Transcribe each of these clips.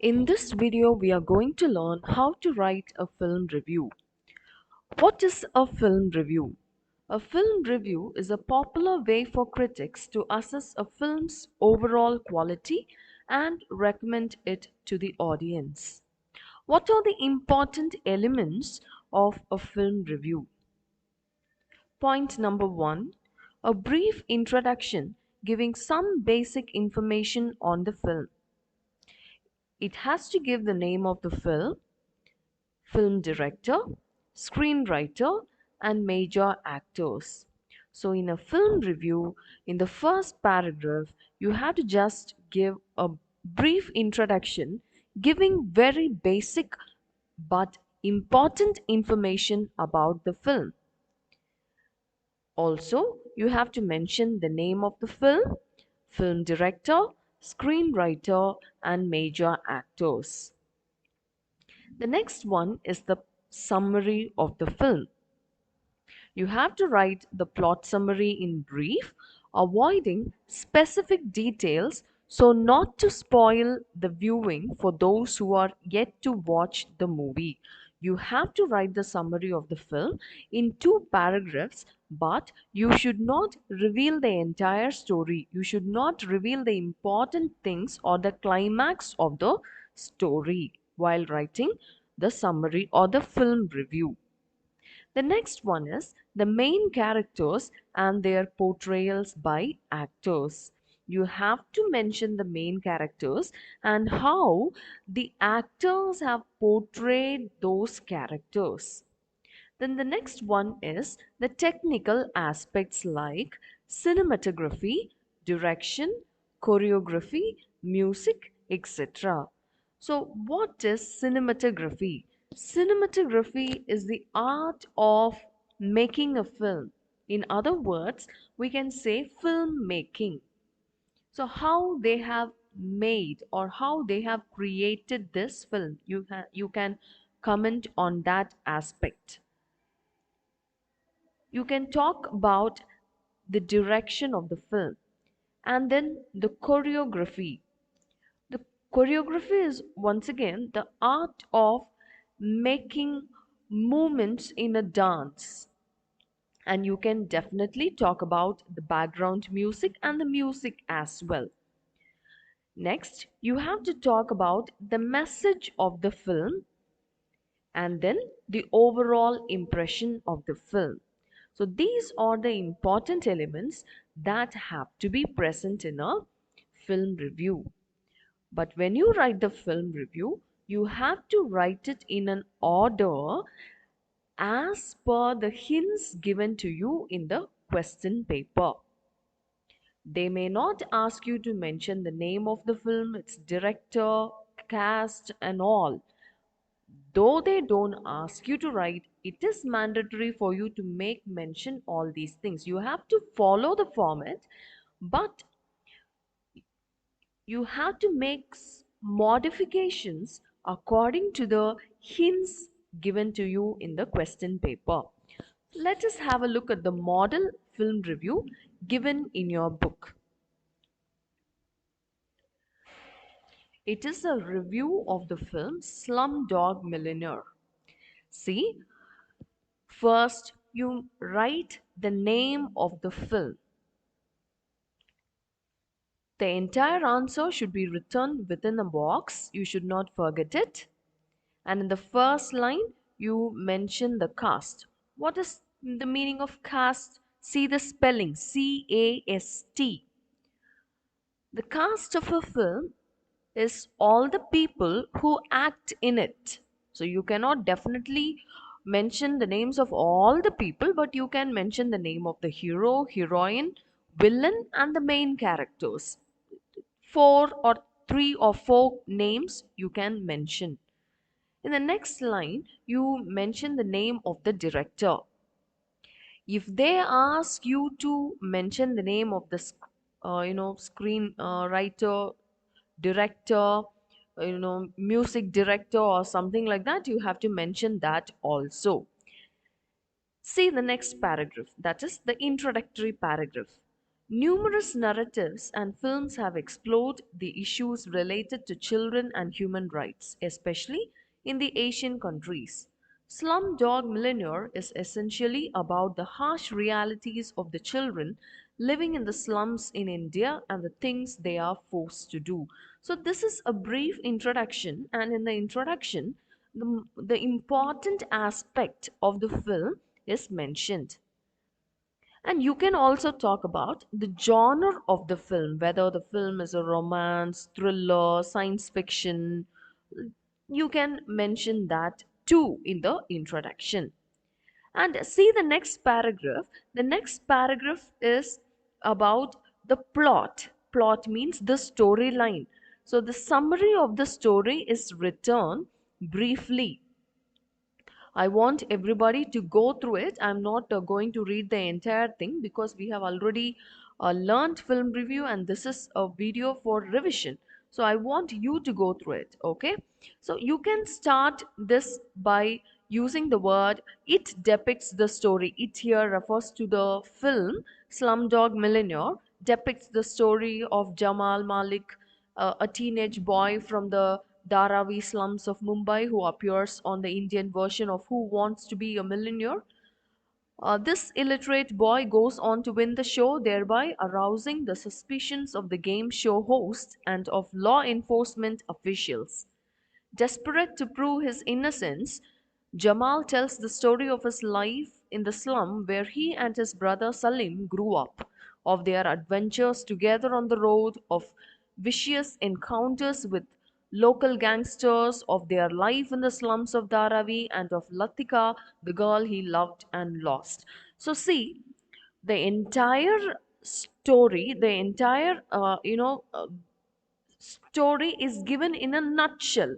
In this video, we are going to learn how to write a film review. What is a film review? A film review is a popular way for critics to assess a film's overall quality and recommend it to the audience. What are the important elements of a film review? Point number one, a brief introduction giving some basic information on the film. It has to give the name of the film director, screenwriter, and major actors. So, in a film review, in the first paragraph, you have to just give a brief introduction giving very basic but important information about the film. Also, you have to mention the name of the film director, screenwriter, and major actors. The next one is the summary of the film. You have to write the plot summary in brief, avoiding specific details so not to spoil the viewing for those who are yet to watch the movie. You have to write the summary of the film in two paragraphs, but you should not reveal the entire story. You should not reveal the important things or the climax of the story while writing the summary or the film review. The next one is the main characters and their portrayals by actors. You have to mention the main characters and how the actors have portrayed those characters. Then the next one is the technical aspects like cinematography, direction, choreography, music, etc. So, what is cinematography? Cinematography is the art of making a film. In other words, we can say filmmaking. So, how they have made or how they have created this film, you can comment on that aspect. You can talk about the direction of the film and then the choreography. The choreography is once again the art of making movements in a dance. And you can definitely talk about the background music and the music as well. Next, you have to talk about the message of the film and then the overall impression of the film. So, these are the important elements that have to be present in a film review. But when you write the film review, you have to write it in an order as per the hints given to you in the question paper. They may not ask you to mention the name of the film, its director, cast, and all. Though they don't ask you to write, it is mandatory for you to make mention all these things. You have to follow the format, but you have to make modifications according to the hints given to you in the question paper. Let us have a look at the model film review given in your book. It is a review of the film Slumdog Millionaire. See, first you write the name of the film. The entire answer should be written within a box. You should not forget it. And in the first line, you mention the cast. What is the meaning of cast? See the spelling CAST. The cast of a film is all the people who act in it. So you cannot definitely mention the names of all the people, but you can mention the name of the hero, heroine, villain, and the main characters. Four or three or four names you can mention. In the next line, you mention the name of the director. If they ask you to mention the name of the screen writer, director, music director or something like that, you have to mention that also. See the next paragraph, that is the introductory paragraph. Numerous narratives and films have explored the issues related to children and human rights, especially in the Asian countries. Slumdog Millionaire is essentially about the harsh realities of the children living in the slums in India and the things they are forced to do. So, this is a brief introduction, and in the introduction, the important aspect of the film is mentioned. And you can also talk about the genre of the film, whether the film is a romance, thriller, science fiction. You can mention that too in the introduction. And see the next paragraph. The next paragraph is about the plot. Plot means the storyline. So the summary of the story is written briefly. I want everybody to go through it. I'm not going to read the entire thing because we have already learned film review and this is a video for revision. So I want you to go through it, okay? So you can start this by using the word it depicts the story. It here refers to the film Slumdog Millionaire, depicts the story of Jamal Malik, a teenage boy from the Dharavi slums of Mumbai who appears on the Indian version of Who Wants to Be a Millionaire. This illiterate boy goes on to win the show, thereby arousing the suspicions of the game show host and of law enforcement officials. Desperate to prove his innocence, Jamal tells the story of his life in the slum where he and his brother Salim grew up, of their adventures together on the road, of vicious encounters with local gangsters, of their life in the slums of Dharavi, and of Latika, the girl he loved and lost. So, see, the entire story, the entire, story is given in a nutshell.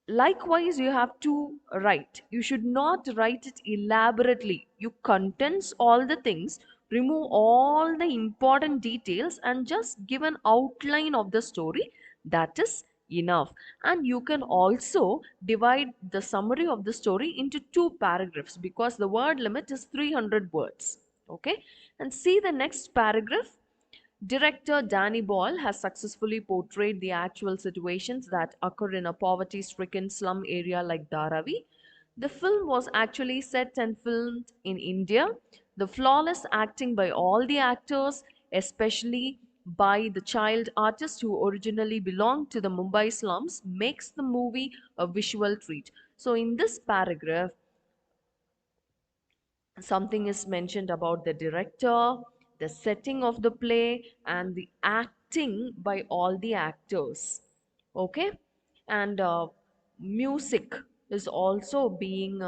Likewise, you have to write. You should not write it elaborately. You condense all the things, remove all the important details, and just give an outline of the story. That is enough. And you can also divide the summary of the story into two paragraphs because the word limit is 300 words. Okay, and see the next paragraph. Director Danny Boyle has successfully portrayed the actual situations that occur in a poverty stricken slum area like Dharavi. The film was actually set and filmed in India. The flawless acting by all the actors, especially by the child artist who originally belonged to the Mumbai slums, makes the movie a visual treat. So, in this paragraph, something is mentioned about the director, the setting of the play, and the acting by all the actors. Okay, and music is also being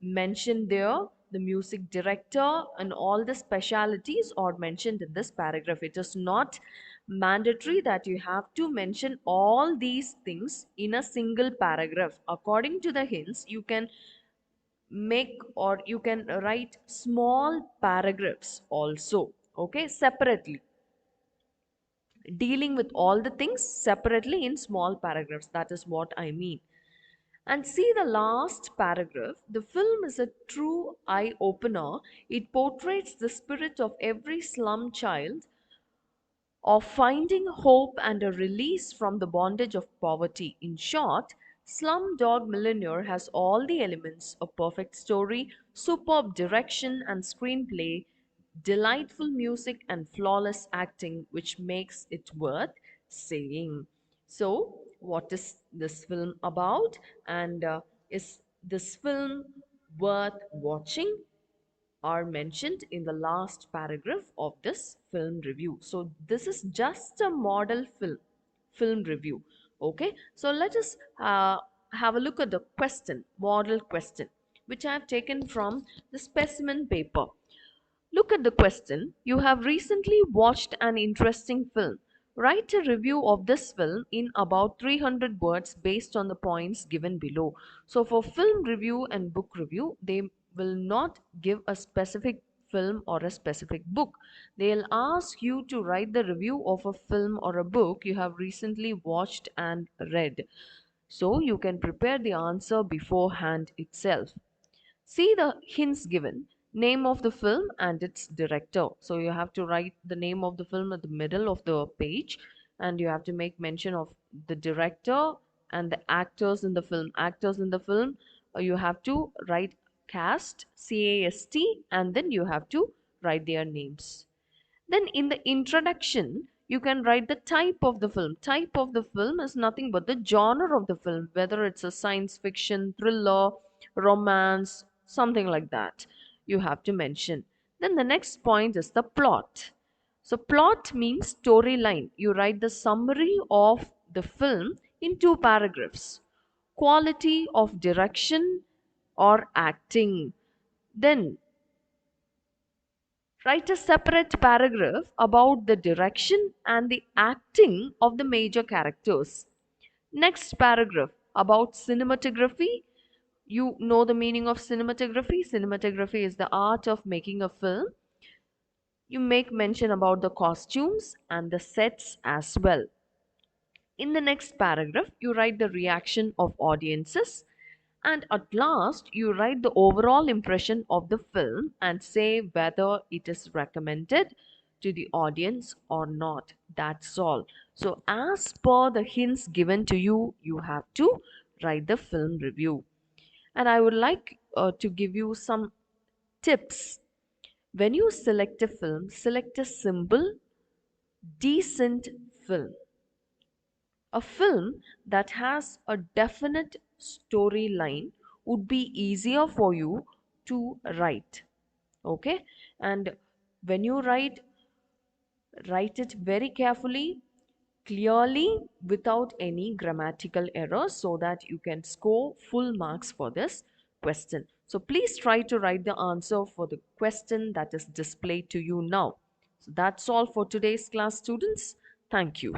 mentioned there. The music director and all the specialities are mentioned in this paragraph. It is not mandatory that you have to mention all these things in a single paragraph. According to the hints, you can make or you can write small paragraphs also, okay, separately, dealing with all the things separately in small paragraphs. That is what I mean. And see the last paragraph. The film is a true eye opener. It portrays the spirit of every slum child of finding hope and a release from the bondage of poverty. In short, Slumdog Millionaire has all the elements: a perfect story, superb direction and screenplay, delightful music, and flawless acting, which makes it worth seeing. So, what is this film about? And is this film worth watching? Are mentioned in the last paragraph of this film review. So this is just a model film review. Okay, so let us have a look at the question, model question, which I have taken from the specimen paper. Look at the question. You have recently watched an interesting film. Write a review of this film in about 300 words based on the points given below. So, for film review and book review, they will not give a specific film or a specific book. They'll ask you to write the review of a film or a book you have recently watched and read. So, you can prepare the answer beforehand itself. See the hints given. name of the film and its director. So you have to write the name of the film at the middle of the page, and you have to make mention of the director and the actors in the film. Actors in the film, you have to write cast, CAST, and then you have to write their names. Then in the introduction, you can write the type of the film. Type of the film is nothing but the genre of the film, whether it's a science fiction, thriller, romance, something like that. You have to mention. Then the next point is the plot. So plot means storyline. You write the summary of the film in two paragraphs. Quality of direction or acting. Then write a separate paragraph about the direction and the acting of the major characters. Next paragraph about cinematography. You know the meaning of cinematography. Cinematography is the art of making a film. You make mention about the costumes and the sets as well. In the next paragraph, you write the reaction of audiences, and at last, you write the overall impression of the film and say whether it is recommended to the audience or not. That's all. So, as per the hints given to you, you have to write the film review. And I would like to give you some tips. When you select a film, select a simple, decent film. A film that has a definite storyline would be easier for you to write. Okay? And when you write, write it very carefully, clearly, without any grammatical errors so that you can score full marks for this question. So please try to write the answer for the question that is displayed to you now. So that's all for today's class, students. Thank you.